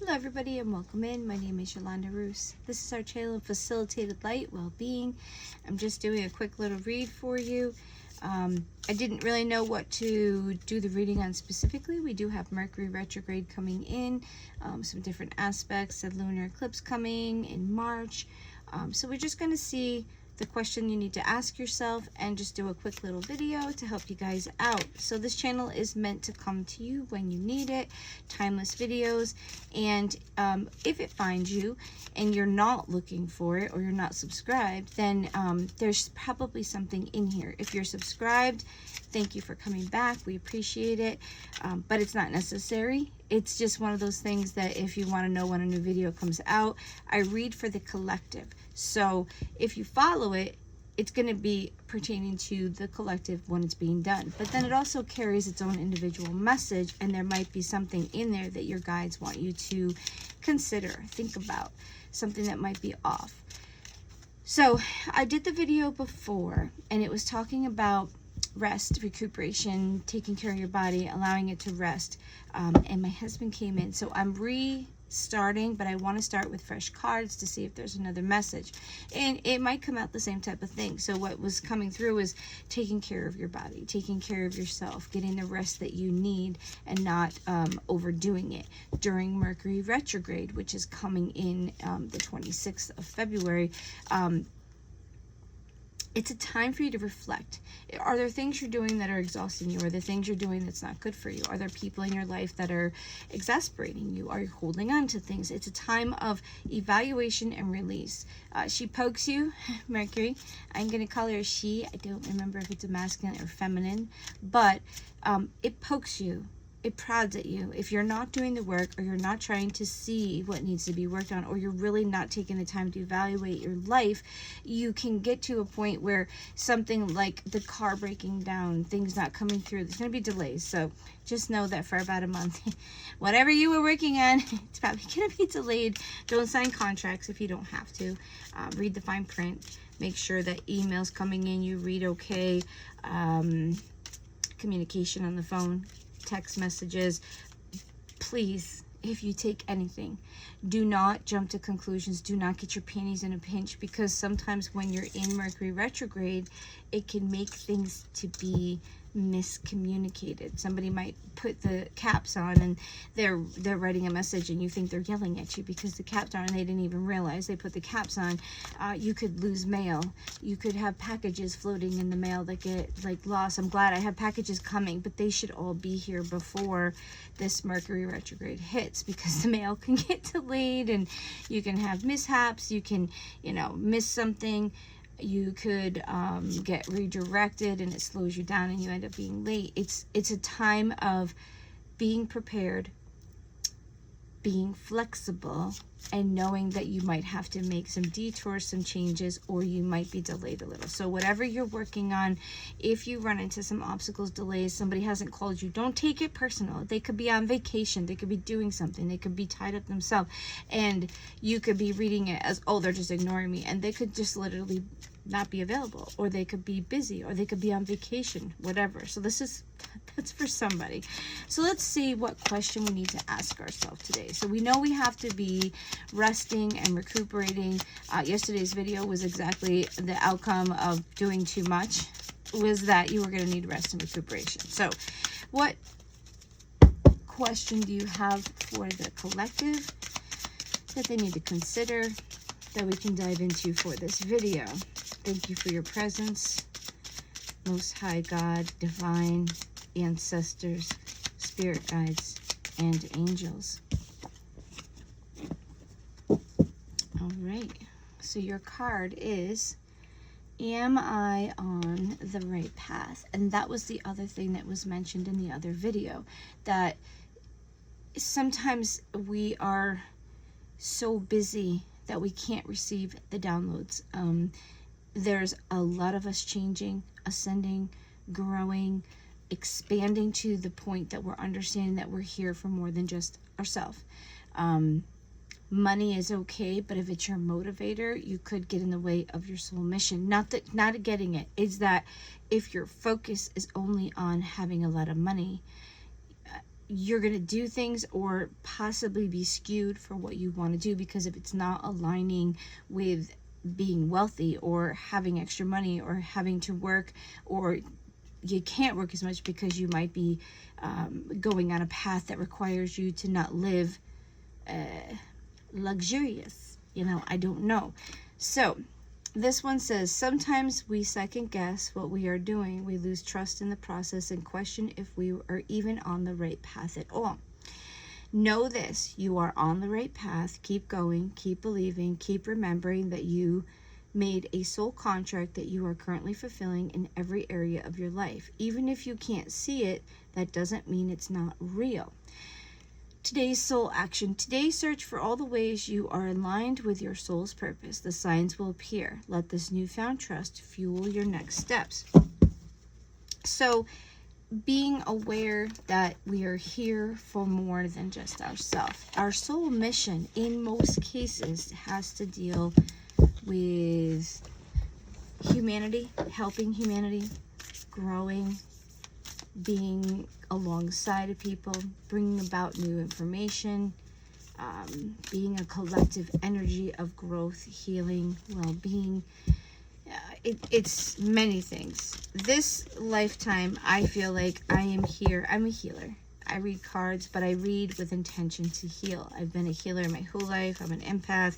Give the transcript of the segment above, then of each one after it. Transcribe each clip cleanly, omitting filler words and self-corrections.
Hello everybody and welcome in. My name is Yolanda Roos. This is our channel of Facilitated Light Well-Being. I'm just doing a quick little read for you. I didn't really know what to do the reading on specifically. We do have Mercury retrograde coming in, some different aspects, the lunar eclipse coming in March. So we're just going to see the question you need to ask yourself and just do a quick little video to help you guys out. So this channel is meant to come to you when you need it, timeless videos, and if it finds you and you're not looking for it or you're not subscribed, then there's probably something in here. If you're subscribed, thank you for coming back. We appreciate it, but it's not necessary. It's just one of those things that if you want to know when a new video comes out, I read for the collective. So if you follow it, it's going to be pertaining to the collective when it's being done. But then it also carries its own individual message, and there might be something in there that your guides want you to consider, think about, something that might be off. So I did the video before, and it was talking about rest, recuperation, taking care of your body, allowing it to rest. And my husband came in, so I'm restarting, but I want to start with fresh cards to see if there's another message, and it might come out the same type of thing. So what was coming through is taking care of your body, taking care of yourself, getting the rest that you need, and not overdoing it during Mercury retrograde, which is coming in the 26th of February. It's a time for you to reflect. Are there things you're doing that are exhausting you? Are there things you're doing that's not good for you? Are there people in your life that are exasperating you? Are you holding on to things? It's a time of evaluation and release. She pokes you, Mercury. I'm going to call her she. I don't remember if it's a masculine or feminine, but it pokes you. It prods at you. If you're not doing the work, or you're not trying to see what needs to be worked on, or you're really not taking the time to evaluate your life, you can get to a point where something like the car breaking down, things not coming through, there's going to be delays. So just know that for about a month, whatever you were working on, it's probably going to be delayed. Don't sign contracts if you don't have to. Read the fine print. Make sure that emails coming in, you read okay. Communication on the phone, text messages. Please, if you take anything, do not jump to conclusions. Do not get your panties in a pinch, because sometimes when you're in Mercury retrograde, it can make things to be miscommunicated. Somebody might put the caps on and they're writing a message, and you think they're yelling at you because the caps are on, and they didn't even realize they put the caps on. You could lose mail. You could have packages floating in the mail that get like lost. I'm glad I have packages coming, but they should all be here before this Mercury retrograde hits, because the mail can get delayed and you can have mishaps. You can, miss something. You could get redirected, and it slows you down and you end up being late. It's a time of being prepared, being flexible, and knowing that you might have to make some detours, some changes, or you might be delayed a little. So whatever you're working on, if you run into some obstacles, delays, somebody hasn't called you, don't take it personal. They could be on vacation, they could be doing something, they could be tied up themselves, and you could be reading it as, oh, they're just ignoring me, and they could just literally not be available, or they could be busy, or they could be on vacation, whatever. So that's for somebody. So let's see what question we need to ask ourselves today. So we know we have to be resting and recuperating. Yesterday's video was exactly the outcome of doing too much, was that you were going to need rest and recuperation. So what question do you have for the collective that they need to consider, that we can dive into for this video? Thank you for your presence, Most High God, divine ancestors, spirit guides, and angels. All right, so your card is, am I on the right path? And that was the other thing that was mentioned in the other video, that sometimes we are so busy that we can't receive the downloads. There's a lot of us changing, ascending, growing, expanding to the point that we're understanding that we're here for more than just ourselves. Money is okay, but if it's your motivator, you could get in the way of your soul mission. Not getting it, is that if your focus is only on having a lot of money, you're going to do things or possibly be skewed for what you want to do, because if it's not aligning with being wealthy or having extra money or having to work, or you can't work as much because you might be going on a path that requires you to not live luxurious, I don't know. So this one says, sometimes we second guess what we are doing. We lose trust in the process and question if we are even on the right path at all. Know this, you are on the right path. Keep going, keep believing, keep remembering that you made a soul contract that you are currently fulfilling in every area of your life. Even if you can't see it, that doesn't mean it's not real. Today's soul action. Today, search for all the ways you are aligned with your soul's purpose. The signs will appear. Let this newfound trust fuel your next steps. So, being aware that we are here for more than just ourselves. Our soul mission, in most cases, has to deal with humanity, helping humanity, growing, being alongside of people, bringing about new information, being a collective energy of growth, healing, well-being. It's many things. This lifetime, I feel like I am here. I'm a healer. I read cards, but I read with intention to heal. I've been a healer my whole life. I'm an empath.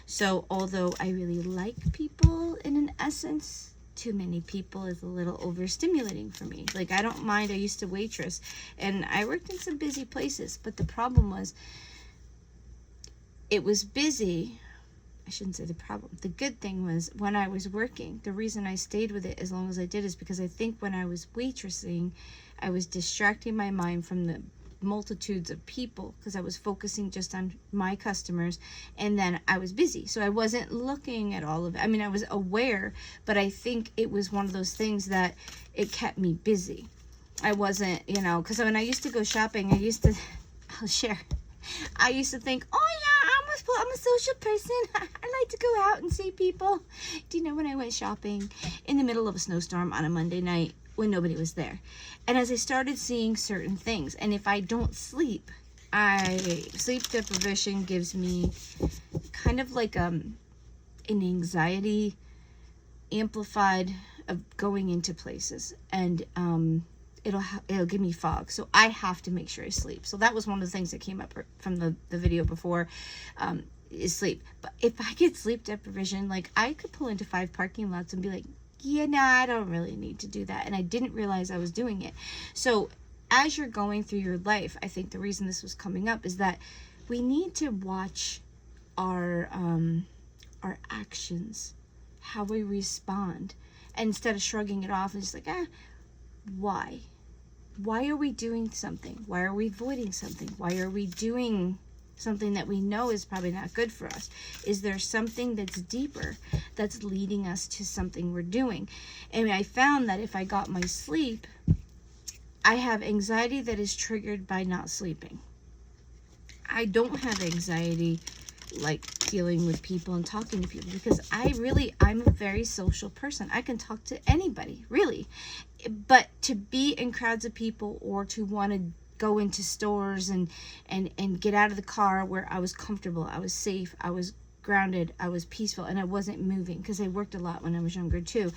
So although I really like people in an essence, too many people is a little overstimulating for me. Like, I don't mind. I used to waitress and I worked in some busy places, but the problem was it was busy. I shouldn't say the problem. The good thing was when I was working, the reason I stayed with it as long as I did is because I think when I was waitressing, I was distracting my mind from the multitudes of people because I was focusing just on my customers, and then I was busy. So I wasn't looking at all of it. I mean, I was aware, but I think it was one of those things that it kept me busy. I wasn't, because when I used to go shopping, I'll share. I used to think, oh yeah, I'm a social person. I like to go out and see people. Do you know when I went shopping in the middle of a snowstorm on a Monday night when nobody was there? And as I started seeing certain things, and if I don't sleep, sleep deprivation gives me kind of like an anxiety amplified of going into places, and it'll give me fog. So I have to make sure I sleep. So that was one of the things that came up from the video before, is sleep. But if I get sleep deprivation, like I could pull into 5 parking lots and be like, yeah, no, I don't really need to do that. And I didn't realize I was doing it. So as you're going through your life, I think the reason this was coming up is that we need to watch our actions, how we respond, and instead of shrugging it off and just like, why? Why are we doing something? Why are we avoiding something? Why are we doing something that we know is probably not good for us? Is there something that's deeper that's leading us to something we're doing? And I found that if I got my sleep, I have anxiety that is triggered by not sleeping. I don't have anxiety like dealing with people and talking to people because I'm a very social person. I can talk to anybody, really. But to be in crowds of people or to want to go into stores and get out of the car where I was comfortable, I was safe, I was grounded, I was peaceful, and I wasn't moving because I worked a lot when I was younger too.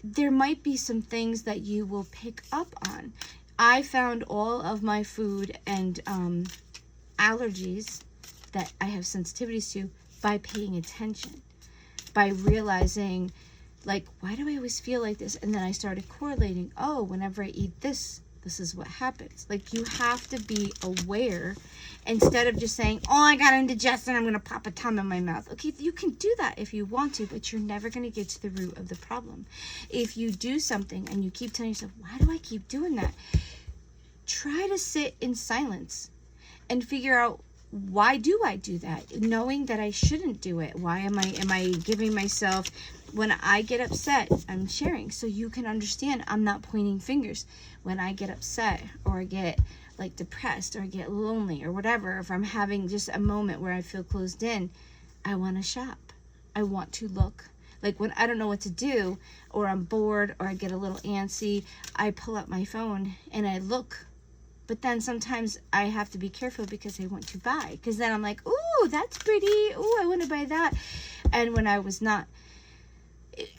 There might be some things that you will pick up on. I found all of my food and allergies that I have sensitivities to by paying attention, by realizing, like, why do I always feel like this? And then I started correlating, oh, whenever I eat this is what happens. Like, you have to be aware instead of just saying, oh, I got indigestion, I'm going to pop a tongue in my mouth. Okay, you can do that if you want to, but you're never going to get to the root of the problem. If you do something and you keep telling yourself, why do I keep doing that? Try to sit in silence and figure out, why do I do that? Knowing that I shouldn't do it. Why am I giving myself, when I get upset, I'm sharing so you can understand I'm not pointing fingers. When I get upset or I get like depressed or I get lonely or whatever, if I'm having just a moment where I feel closed in, I want to shop. I want to look. Like when I don't know what to do or I'm bored or I get a little antsy, I pull up my phone and I look But then sometimes I have to be careful because I want to buy. Because then I'm like, ooh, that's pretty. Ooh, I want to buy that. And when I was not,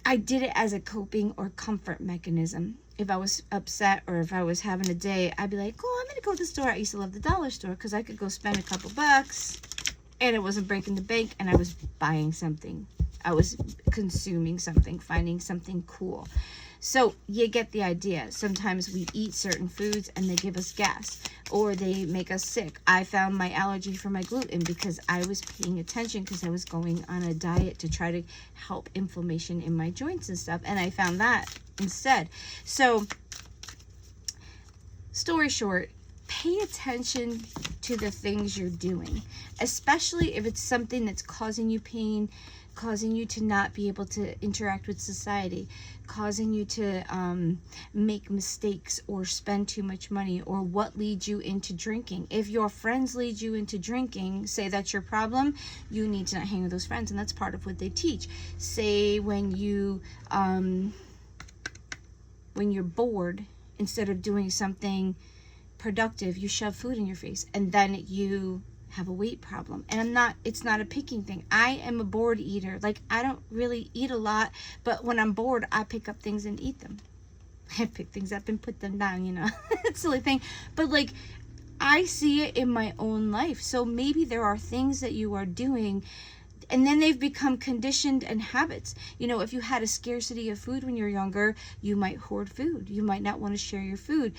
I did it as a coping or comfort mechanism. If I was upset or if I was having a day, I'd be like, oh, I'm going to go to the store. I used to love the dollar store because I could go spend a couple bucks and it wasn't breaking the bank and I was buying something. I was consuming something, finding something cool. So you get the idea. Sometimes we eat certain foods and they give us gas or they make us sick. I found my allergy for my gluten because I was paying attention because I was going on a diet to try to help inflammation in my joints and stuff. And I found that instead. So story short, pay attention to the things you're doing, especially if it's something that's causing you pain, causing you to not be able to interact with society, causing you to make mistakes or spend too much money, or what leads you into drinking. If your friends lead you into drinking, say that's your problem, you need to not hang with those friends, and that's part of what they teach. Say when you when you're bored, instead of doing something productive, you shove food in your face, and then you have a weight problem. And it's not a picking thing. I am a bored eater. Like, I don't really eat a lot, but when I'm bored, I pick up things and eat them. I pick things up and put them down, you know. It's a silly thing. But like, I see it in my own life. So maybe there are things that you are doing and then they've become conditioned and habits. You know, if you had a scarcity of food when you're younger, you might hoard food. You might not want to share your food.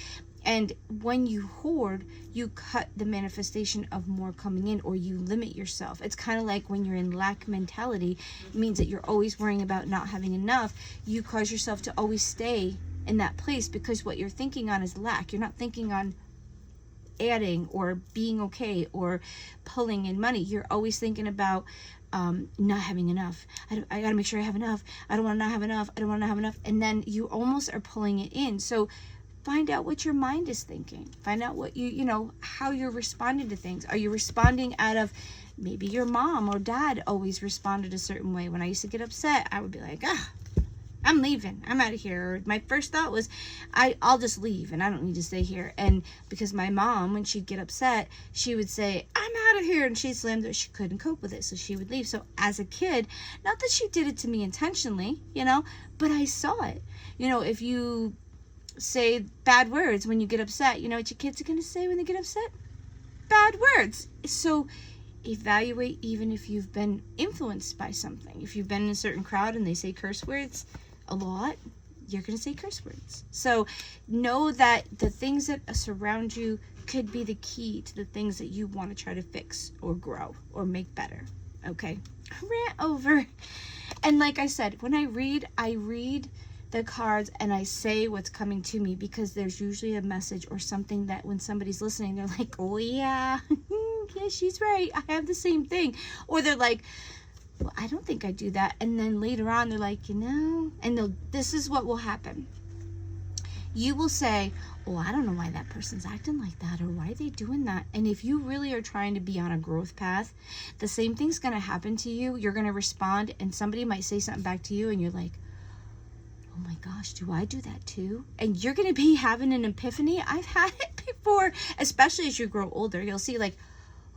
And when you hoard, you cut the manifestation of more coming in, or you limit yourself. It's kind of like when you're in lack mentality, it means that you're always worrying about not having enough. You cause yourself to always stay in that place because what you're thinking on is lack. You're not thinking on adding or being okay or pulling in money. You're always thinking about not having enough. I gotta make sure I have enough. I don't want to not have enough. I don't want to have enough. And then you almost are pulling it in. So find out what your mind is thinking. Find out what you know, how you're responding to things. Are you responding out of, maybe your mom or dad always responded a certain way. When I used to get upset, I would be like, I'm leaving. I'm out of here. Or my first thought was, I'll just leave and I don't need to stay here. And because my mom, when she'd get upset, she would say, I'm out of here. And she slammed it. She couldn't cope with it. So she would leave. So as a kid, not that she did it to me intentionally, you know, but I saw it. You know, if you say bad words when you get upset, you know what your kids are going to say when they get upset? Bad words. So evaluate, even if you've been influenced by something. If you've been in a certain crowd and they say curse words a lot, you're going to say curse words. So know that the things that surround you could be the key to the things that you want to try to fix or grow or make better. Okay? Rant over. And like I said, when I read the cards and I say what's coming to me, because there's usually a message or something that when somebody's listening, they're like, oh yeah, yeah, she's right. I have the same thing. Or they're like, well, I don't think I do that. And then later on, they're like, you know, and this is what will happen. You will say, oh, I don't know why that person's acting like that, or why are they doing that? And if you really are trying to be on a growth path, the same thing's going to happen to you. You're going to respond, and somebody might say something back to you, and you're like, oh my gosh, do I do that too? And you're going to be having an epiphany. I've had it before, especially as you grow older. You'll see like,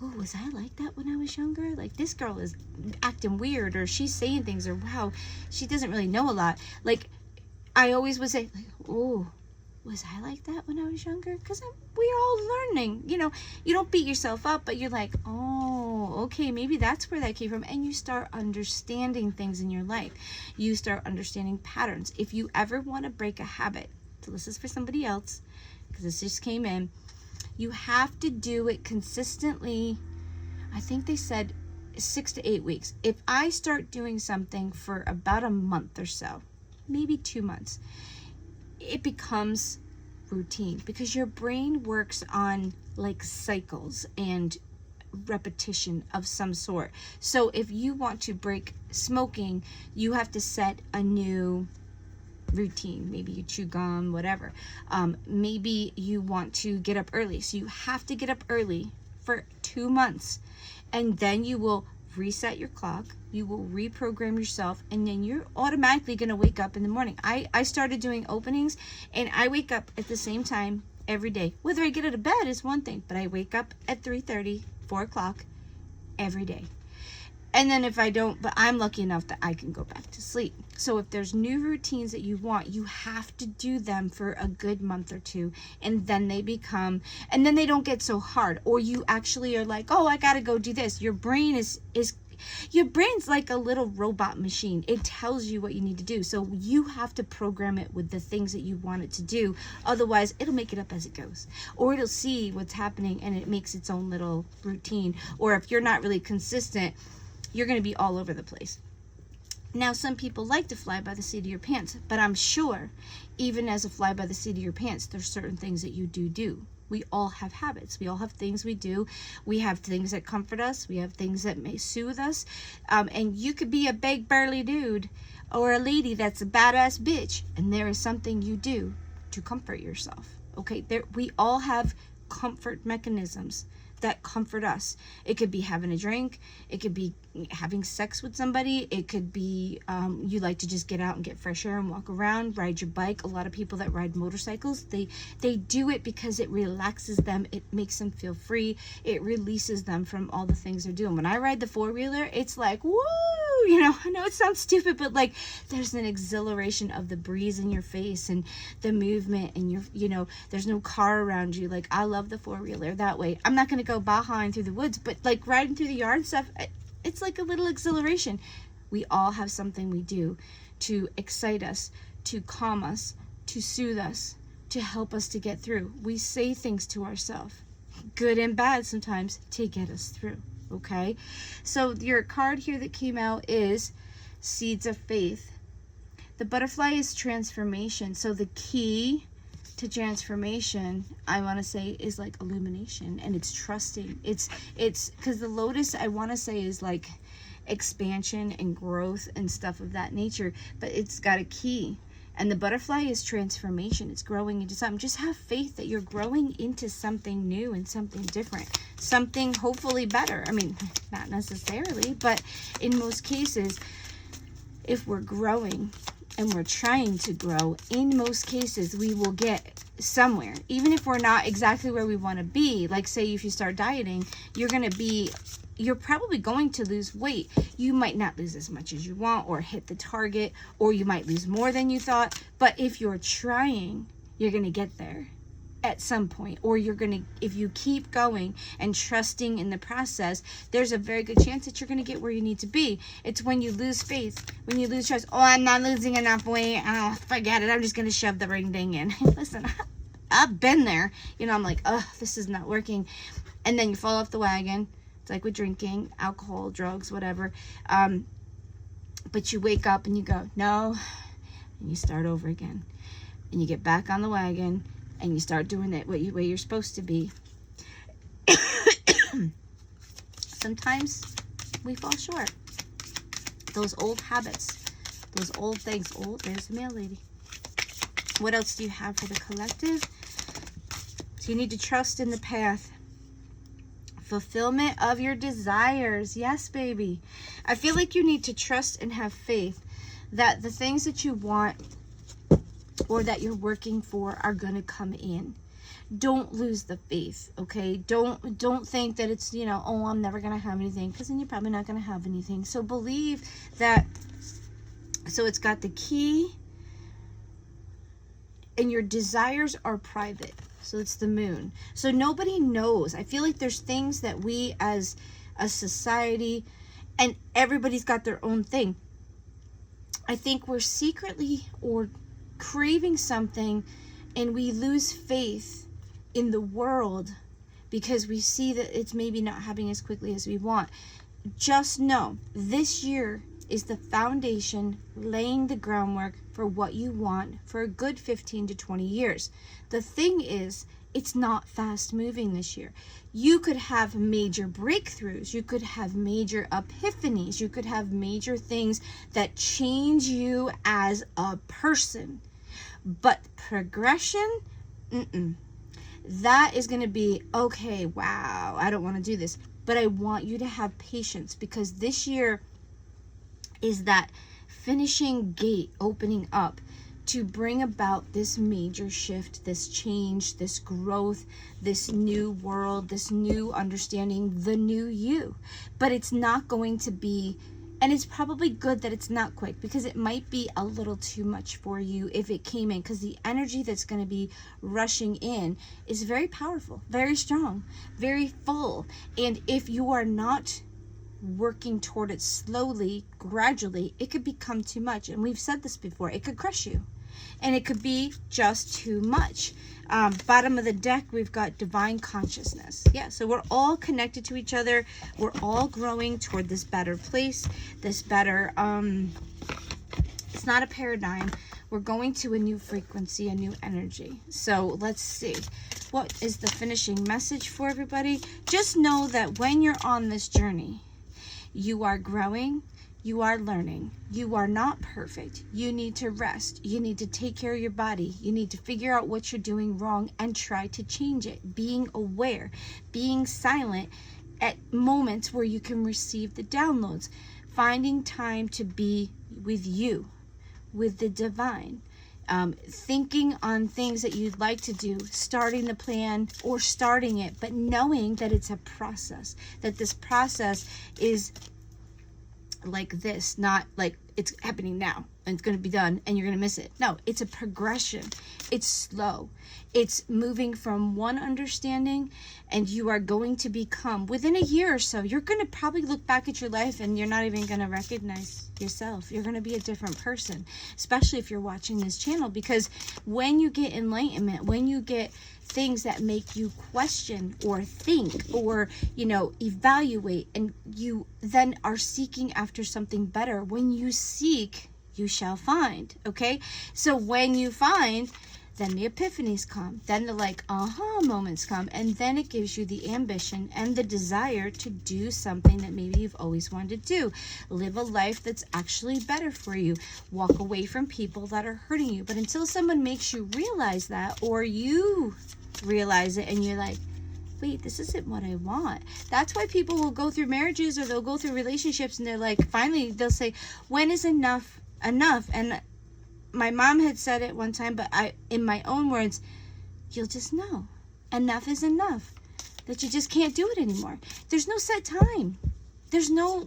oh, was I like that when I was younger? Like, this girl is acting weird, or she's saying things, or wow, she doesn't really know a lot. Like, I always would say, like, oh, was I like that when I was younger? Because we're all learning. You know, you don't beat yourself up, but you're like, oh, okay, maybe that's where that came from. And you start understanding things in your life. You start understanding patterns. If you ever want to break a habit, so this is for somebody else, because this just came in, you have to do it consistently. I think they said 6 to 8 weeks. If I start doing something for about a month or so, maybe 2 months, it becomes routine, because your brain works on like cycles and repetition of some sort. So if you want to break smoking, you have to set a new routine. Maybe you chew gum, whatever. Maybe you want to get up early, so you have to get up early for 2 months, and then you will reset your clock, you will reprogram yourself, and then you're automatically going to wake up in the morning. I started doing openings, and I wake up at the same time every day. Whether I get out of bed is one thing, but I wake up at 3:30, 4 o'clock every day. And then if I don't, but I'm lucky enough that I can go back to sleep. So if there's new routines that you want, you have to do them for a good month or two. And then they become, and then they don't get so hard. Or you actually are like, oh, I got to go do this. Your brain your brain's like a little robot machine. It tells you what you need to do. So you have to program it with the things that you want it to do. Otherwise, it'll make it up as it goes. Or it'll see what's happening and it makes its own little routine. Or if you're not really consistent, you're going to be all over the place. Now, some people like to fly by the seat of your pants, but I'm sure even as a fly by the seat of your pants, there's certain things that you do. We all have habits. We all have things we do. We have things that comfort us. We have things that may soothe us. And you could be a big burly dude or a lady that's a badass bitch, and there is something you do to comfort yourself. Okay, we all have comfort mechanisms that comfort us. It could be having a drink. It could be having sex with somebody. It could be you like to just get out and get fresh air and walk around, ride your bike. A lot of people that ride motorcycles, they do it because it relaxes them. It makes them feel free. It releases them from all the things they're doing. When I ride the four-wheeler, it's like, woo! You know, I know it sounds stupid, but like there's an exhilaration of the breeze in your face and the movement, and there's no car around you. Like, I love the four-wheeler that way. I'm not going to go Bajaing through the woods, but like riding through the yard and stuff, it's like a little exhilaration. We all have something we do to excite us, to calm us, to soothe us, to help us to get through. We say things to ourselves, good and bad sometimes, to get us through. Okay, so your card here that came out is Seeds of Faith. The butterfly is transformation. So the key to transformation, I want to say, is like illumination, and it's trusting. It's because the lotus, I want to say, is like expansion and growth and stuff of that nature, but it's got a key. And the butterfly is transformation. It's growing into something. Just have faith that you're growing into something new and something different. Something hopefully better. I mean, not necessarily, but in most cases, if we're growing and we're trying to grow, in most cases, we will get somewhere. Even if we're not exactly where we want to be. Like, say, if you start dieting, you're probably going to lose weight. You might not lose as much as you want or hit the target, or you might lose more than you thought. But if you're trying, you're going to get there at some point. Or if you keep going and trusting in the process, there's a very good chance that you're going to get where you need to be. It's when you lose faith, when you lose trust. Oh, I'm not losing enough weight. Oh, forget it. I'm just going to shove the ring thing in. Listen, I've been there. I'm like, oh, this is not working. And then you fall off the wagon. It's like with drinking, alcohol, drugs, whatever. But you wake up and you go, no, and you start over again. And you get back on the wagon and you start doing it the way you're supposed to be. Sometimes we fall short. Those old habits, those old things. Oh, there's the mail lady. What else do you have for the collective? So you need to trust in the path. Fulfillment of your desires. Yes, baby. I feel like you need to trust and have faith that the things that you want or that you're working for are going to come in. Don't lose the faith, okay? Don't think that it's, oh, I'm never going to have anything, because then you're probably not going to have anything. So believe that. So it's got the key, and your desires are private. So it's the moon. So nobody knows. I feel like there's things that we as a society, and everybody's got their own thing. I think we're secretly or craving something, and we lose faith in the world because we see that it's maybe not happening as quickly as we want. Just know this year is the foundation, laying the groundwork for what you want for a good 15 to 20 years. The thing is, it's not fast moving this year. You could have major breakthroughs. You could have major epiphanies. You could have major things that change you as a person. But progression, that is going to be, okay, wow, I don't want to do this. But I want you to have patience, because this year is that finishing gate opening up to bring about this major shift, this change, this growth, this new world, this new understanding, the new you. But it's not going to be, and it's probably good that it's not quick, because it might be a little too much for you if it came in, because the energy that's going to be rushing in is very powerful, very strong, very full. And if you are not working toward it slowly, gradually, it could become too much. And we've said this before, it could crush you, and it could be just too much. Bottom of the deck, we've got divine consciousness. Yeah, so we're all connected to each other. We're all growing toward this better place, this better, it's not a paradigm. We're going to a new frequency, a new energy. So let's see. What is the finishing message for everybody? Just know that when you're on this journey, you are growing, you are learning, you are not perfect. You need to rest. You need to take care of your body. You need to figure out what you're doing wrong and try to change it. Being aware, being silent at moments where you can receive the downloads, finding time to be with you, with the divine. Thinking on things that you'd like to do, starting the plan or starting it, but knowing that it's a process, that this process is like this, not like it's happening now and it's going to be done and you're going to miss it. No, it's a progression. It's slow. It's moving from one understanding, and you are going to become, within a year or so, you're going to probably look back at your life and you're not even going to recognize yourself. You're going to be a different person, especially if you're watching this channel, because when you get enlightenment, when you get things that make you question or think or, evaluate, and you then are seeking after something better, when you seek, you shall find. Okay, so when you find, then the epiphanies come, then the aha moments come, and then it gives you the ambition and the desire to do something that maybe you've always wanted to do. Live a life that's actually better for you. Walk away from people that are hurting you. But until someone makes you realize that, or you realize it and you're like, wait, this isn't what I want. That's why people will go through marriages, or they'll go through relationships, and they're like, finally they'll say, when is enough enough? And my mom had said it one time, but in my own words, you'll just know. Enough is enough. That you just can't do it anymore. There's no set time. There's no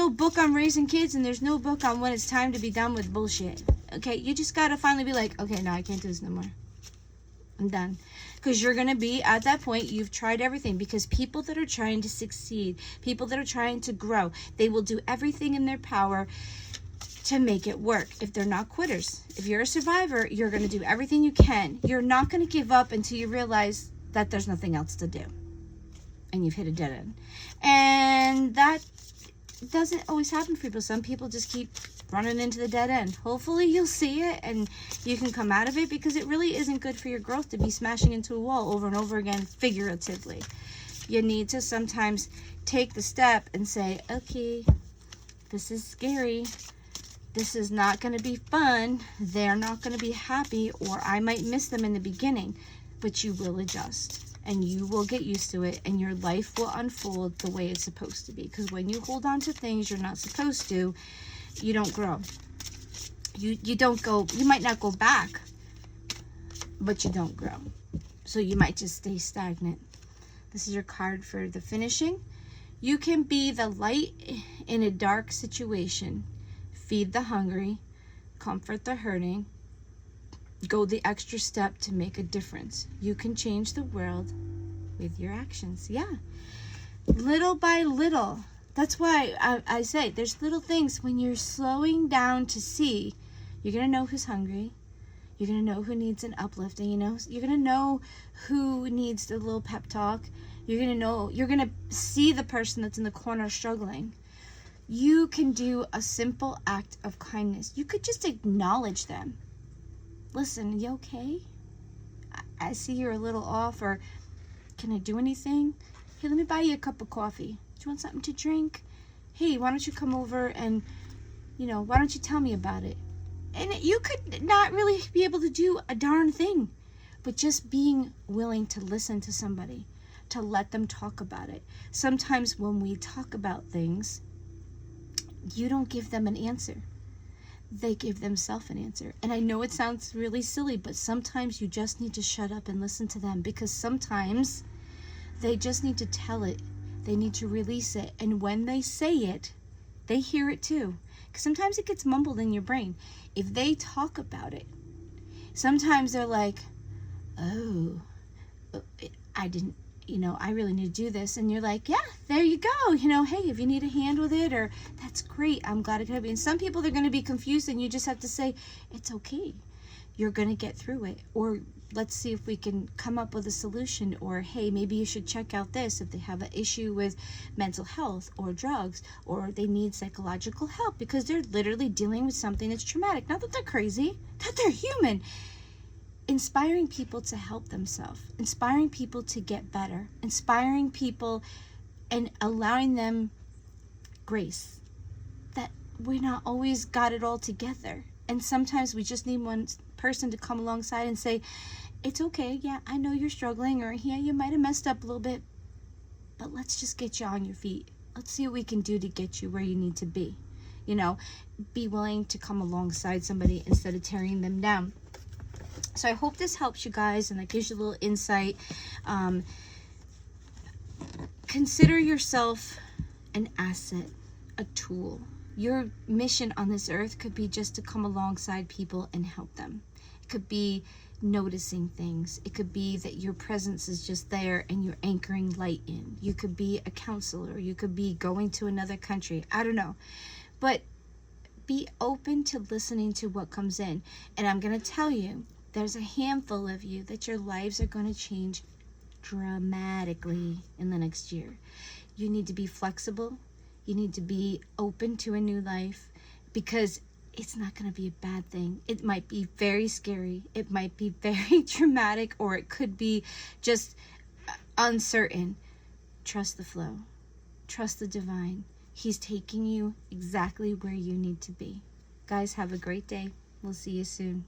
book on raising kids, and there's no book on when it's time to be done with bullshit. Okay, you just gotta finally be like, okay, no, I can't do this no more. I'm done. Because you're gonna be at that point, you've tried everything. Because people that are trying to succeed, people that are trying to grow, they will do everything in their power to make it work. If they're not quitters, if you're a survivor, you're going to do everything you can. You're not going to give up until you realize that there's nothing else to do and you've hit a dead end. And that doesn't always happen for people. Some people just keep running into the dead end. Hopefully you'll see it and you can come out of it, because it really isn't good for your growth to be smashing into a wall over and over again, figuratively. You need to sometimes take the step and say, okay, this is scary. This is not going to be fun. They're not going to be happy, or I might miss them in the beginning, but you will adjust and you will get used to it, and your life will unfold the way it's supposed to be. Because when you hold on to things you're not supposed to, you don't grow. You don't go, you might not go back, but you don't grow. So you might just stay stagnant. This is your card for the finishing. You can be the light in a dark situation. Feed the hungry, comfort the hurting, go the extra step to make a difference. You can change the world with your actions. Yeah, little by little. That's why I say there's little things. When you're slowing down to see, you're going to know who's hungry. You're going to know who needs an uplifting. You're going to know who needs a little pep talk. You're going to see the person that's in the corner struggling. You can do a simple act of kindness. You could just acknowledge them. Listen, you okay? I see you're a little off, or can I do anything? Hey, let me buy you a cup of coffee. Do you want something to drink? Hey, why don't you come over and, why don't you tell me about it? And you could not really be able to do a darn thing, but just being willing to listen to somebody, to let them talk about it. Sometimes when we talk about things, you don't give them an answer. they give themselves an answer. And I know it sounds really silly, but sometimes you just need to shut up and listen to them, because sometimes they just need to tell it. They need to release it. And when they say it, they hear it too. Because sometimes it gets mumbled in your brain. If they talk about it, sometimes they're like, oh, I didn't, I really need to do this. And you're like, yeah, there you go. Hey, if you need a hand with it, or that's great, I'm glad I could help you. And some people, they're going to be confused, and you just have to say, it's okay. You're going to get through it. Or let's see if we can come up with a solution. Or, hey, maybe you should check out this if they have an issue with mental health or drugs, or they need psychological help because they're literally dealing with something that's traumatic. Not that they're crazy, that they're human. Inspiring people to help themselves, inspiring people to get better, inspiring people and allowing them grace, that we're not always got it all together. And sometimes we just need one person to come alongside and say, it's okay, yeah, I know you're struggling, or yeah, you might have messed up a little bit, but let's just get you on your feet. Let's see what we can do to get you where you need to be. Be willing to come alongside somebody instead of tearing them down. So I hope this helps you guys, and that gives you a little insight. Consider yourself an asset, a tool. Your mission on this earth could be just to come alongside people and help them. It could be noticing things. It could be that your presence is just there and you're anchoring light in. You could be a counselor. You could be going to another country. I don't know. But be open to listening to what comes in. And I'm going to tell you, there's a handful of you that your lives are going to change dramatically in the next year. You need to be flexible. You need to be open to a new life, because it's not going to be a bad thing. It might be very scary. It might be very traumatic, or it could be just uncertain. Trust the flow. Trust the divine. He's taking you exactly where you need to be. Guys, have a great day. We'll see you soon.